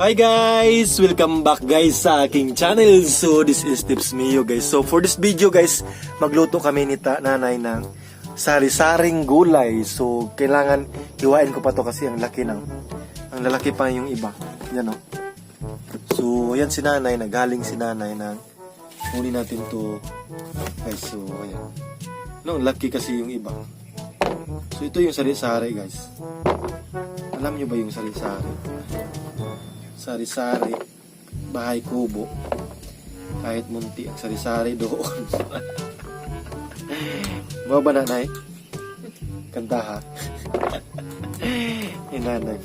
Hi guys! Welcome back guys sa aking channel. So this is Tips Mio guys. So for this video guys, magluto kami ni nanay ng sari-saring gulay. So kailangan hiwain ko pa to kasi ang lalaki pa yung iba. Yan o. So ayan si nanay, nagaling si nanay ng kunin natin to guys. So ayan. No, laki kasi yung iba. So ito yung sari-sari guys. Alam nyo ba yung sari-sari? Sari-sari, bahay kubo. Kahit munti ang sari-sari doon. Mga ba nanay? Kanta ha? Inanay.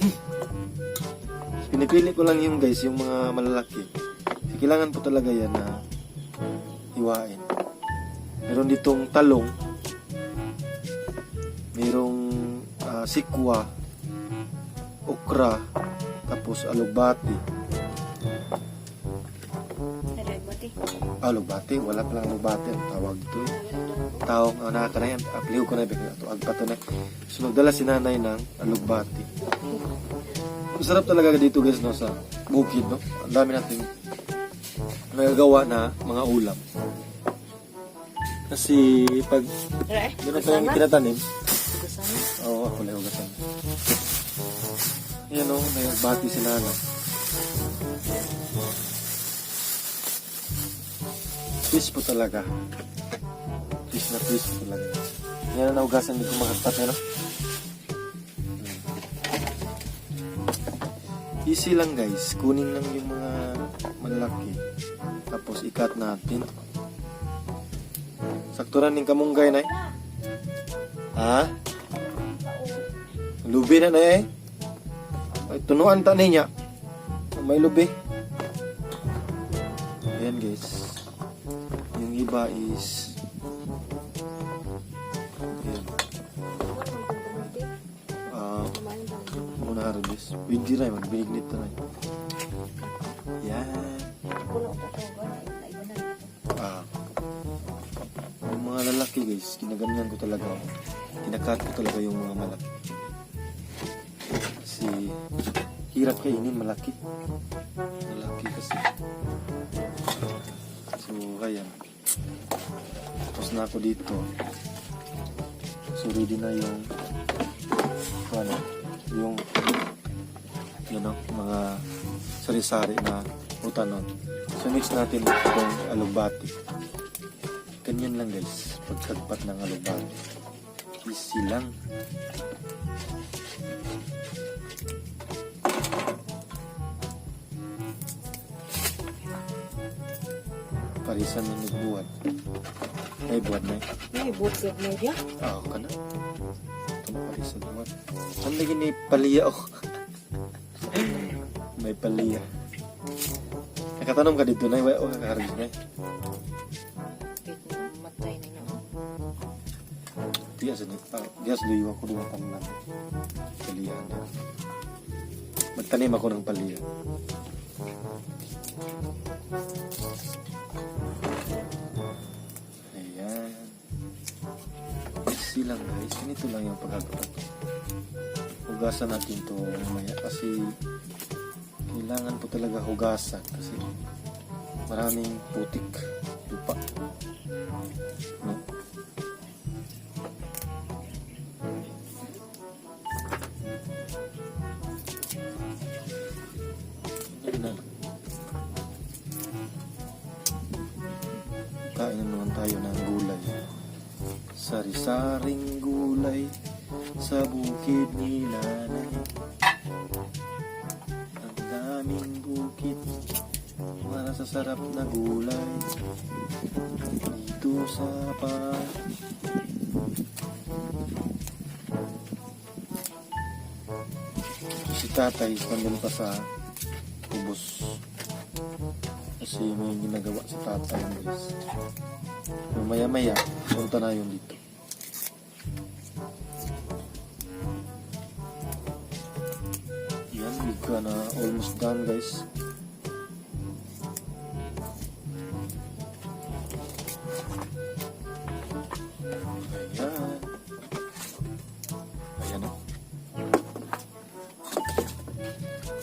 Pinipili ko lang yung guys, yung mga malalaki. Kailangan po talaga yan na hiwain. Meron ditong talong. Merong sikwa, okra, tapos alugbati. Alugbati? Wala palang alugbati ang tawag dito. Taong nakakanayan, apliw ko na bigla ito. Agpato na. So nagdala si nanay ng alugbati. Masarap talaga dito guys, no, sa bukid, no? Ang dami natin nagagawa na mga ulam. Kasi pag meron tayong tinatanim, oo, ako lang hugasan. Yan o, may bati si nanay. Fish po talaga. Fish na fish po talaga. Yan ang naugasan, hindi ko makagpat, ano? Easy lang guys. Kunin lang yung mga malaki. Tapos ikat natin. Sakturan ng kamunggay na eh. Ha? Lubi na na eh. Ay, tunuan ta niya. May lubi. Ayan guys. Yung iba is ayan. Muna harabis. Pwede na yun. Binignit na yun. Ayan. Yung mga lalaki guys, kinaganyan ko talaga. Kinakat ko talaga yung mga malaki. Kasi hirap kainin malaki kasi. So ayan, tapos na ako dito. So ready na yung mga sari-sari na utanon. So mix natin itong alugbati. Ganyan lang guys, pagkagpat ng alugbati. Easy lang. Parisan ng buwan. May buwan na eh. May buwan na eh. Oo ka na. Ito na parisan ng buwan. Ang lagi ni paliya oh. May paliya. Nakatanong ka dito na eh. O kakaharap na eh. Matay na yun. Diya sa liwa ko doon pang lang. Paliya na. Magtanim ako ng paliya. Ayan. Easy lang guys. Ganito lang yung pagkagawa. Hugasan natin to mamaya kasi kailangan po talaga hugasan kasi maraming putik lupa. No? Kain naman tayo ng gulay. Sari-saring gulay sa bukid ni nanay. Ang daming bukid, sa sarap na gulay dito sa si tatay nandun pa sa ubos kasi may ginagawa si tatay guys. So, maya maya punta na yun dito. Yan, bigla na almost done guys. Ayan. Ayan o.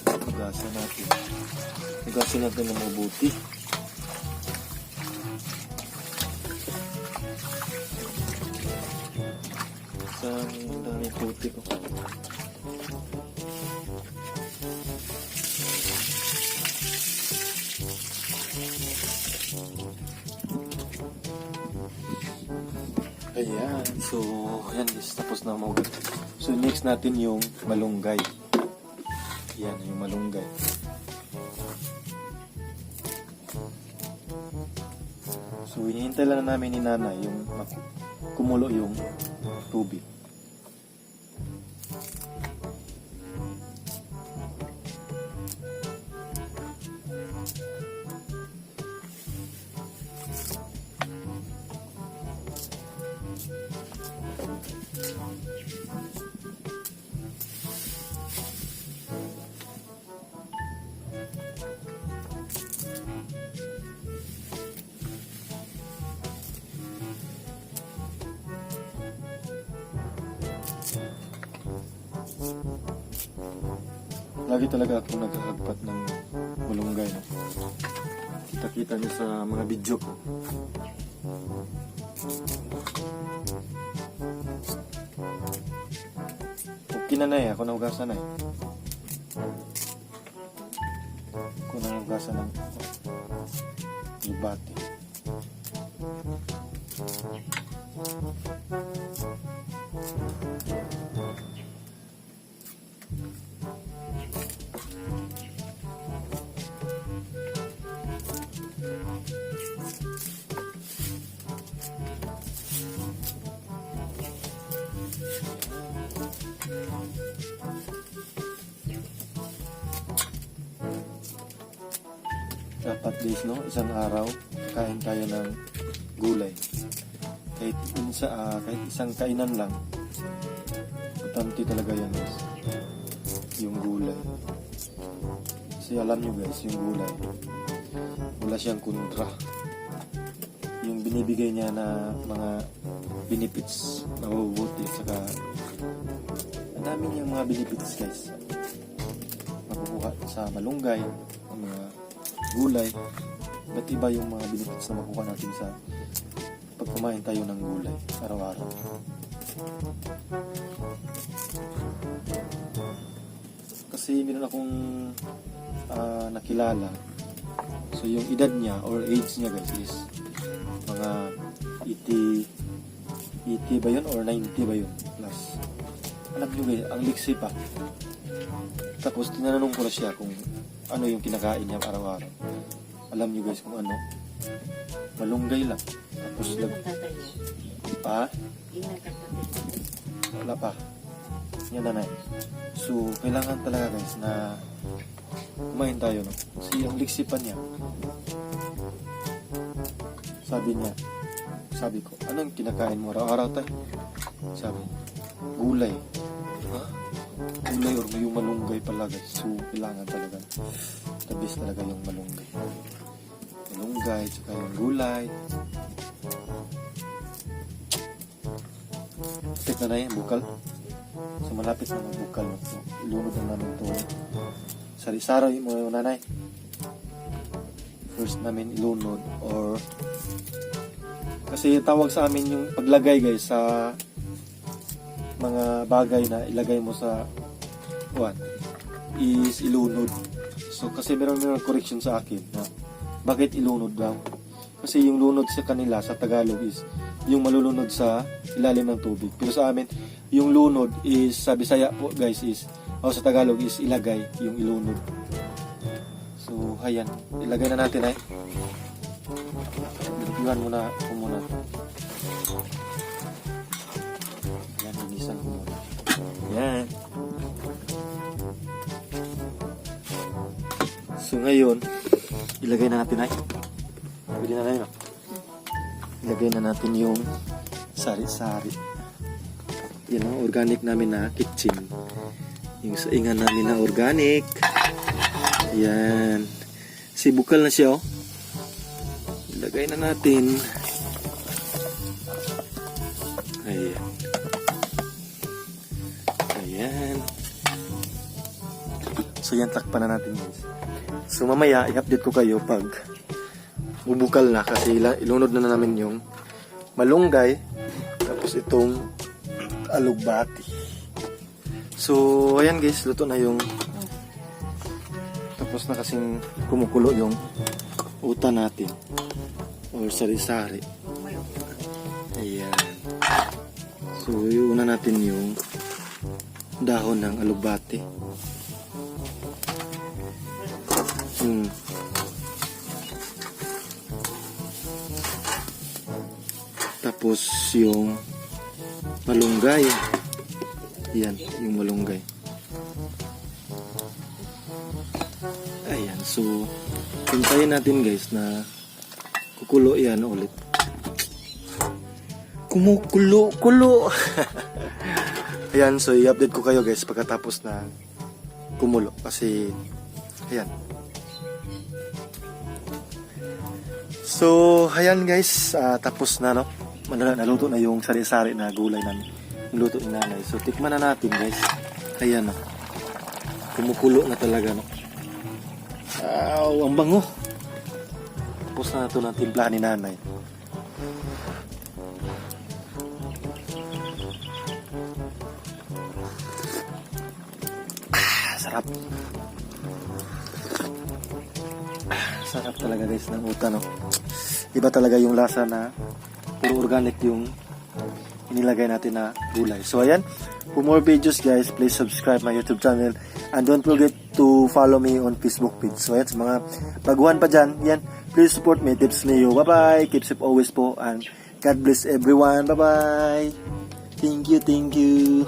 Hugasan natin. Hugasan natin ng mabuti. Ang dami puti ko. Ayan. So, ayan guys. Tapos na mahugot. So, next natin yung malunggay. Ayan, yung malunggay. So, hinihintay lang namin ni nanay yung kumulo yung tubig. Lagi talaga ako naghahagpat ng malunggay. No? Kita-kita niyo sa mga video ko. Okay na ako nahugasan na eh. Ako nahugasan ng libati. Dapat days, no? Isang araw, kain tayo ng gulay. Kahit isang kainan lang, matamti talaga yan, guys. Yung gulay. Kasi alam nyo guys, yung gulay, wala siyang kontra. Yung binibigay niya na mga benefits, mabubuti, saka ang dami niyang mga benefits guys. Makukuha sa malunggay, mga gulay, ba't iba yung mga benefits na makuha natin sa pag kumain tayo ng gulay araw-araw. Kasi meron akong nakilala, so yung edad niya or age niya guys is mga 80 ba yun or 90 ba yun plus. Alam nyo guys, ang liksi pa. Tapos tinanong ko na siya kung ano yung kinakain niya araw-araw. Alam nyo guys kung ano, malunggay lang. Tapos pa? Wala pa. Yan na. So, kailangan talaga guys na kumain tayo, no? Kasi ang liksi pa niya. Sabi ko, anong kinakain mo araw-araw tayo? Sabi, gulay. Ha? Gulay or yung malunggay pala guys. So, kailangan talaga. The best talaga yung malunggay. Malunggay, tsaka yung gulay. Tapit na yung bukal. So, malapit na yung bukal. So, ilunod na namin ito. Sari-saray mo yung nanay. First namin ilunod or kasi tawag sa amin yung paglagay guys sa mga bagay na ilagay mo sa is ilunod. So kasi meron correction sa akin na bakit ilunod daw. Kasi yung lunod sa kanila sa Tagalog is yung malulunod sa ilalim ng tubig. Pero sa amin yung lunod is sa Bisaya po guys is sa Tagalog is ilagay yung ilunod. So ayan. Ilagay na natin ay. Iwan muna ko muna. Ayan, linisan ko muna. Ayan. So ngayon, ilagay na natin ay. Pwede na na. Ilagay na natin yung sari-sari. Yan ang organic namin na kitchen. Yung saingan namin na organic. Ayan. Sibukal na siya, oh. Ilagay na natin. Ayan. Ayan. So yan, takpan na natin, guys. So mamaya, i-update ko kayo pag bubukal na kasi ilunod na namin yung malunggay tapos itong alugbati. So ayan guys, luto na yung tapos na kasing kumukulo yung uta natin or sari-sari. Ayan. So iuna natin yung dahon ng alugbati. Tapos yung malunggay. Yan, yung malunggay. Ayan, so hintayin natin guys na kukulo yan ulit. Kumukulo. Ayan, so i-update ko kayo guys pagkatapos na kumulo. Kasi, ayan. So, ayan guys, tapos na, no? Naluto na yung sari-sari na gulay namin. Luto ni nanay. So, tikman na natin guys. Ayan, no? Kumukulo na talaga, no? Ang bango. Tapos na ito ng timplahan ni nanay. Sarap. Sarap talaga guys ng uta, no? Iba talaga yung lasa na puro organic yung inilagay natin na gulay. So ayan, for more videos guys, please subscribe my YouTube channel and don't forget to follow me on Facebook page. So ayan, sa mga baguhan pa dyan, yan, please support me, Tips Mayo. Bye bye, keep safe always po and God bless everyone. Bye bye. Thank you.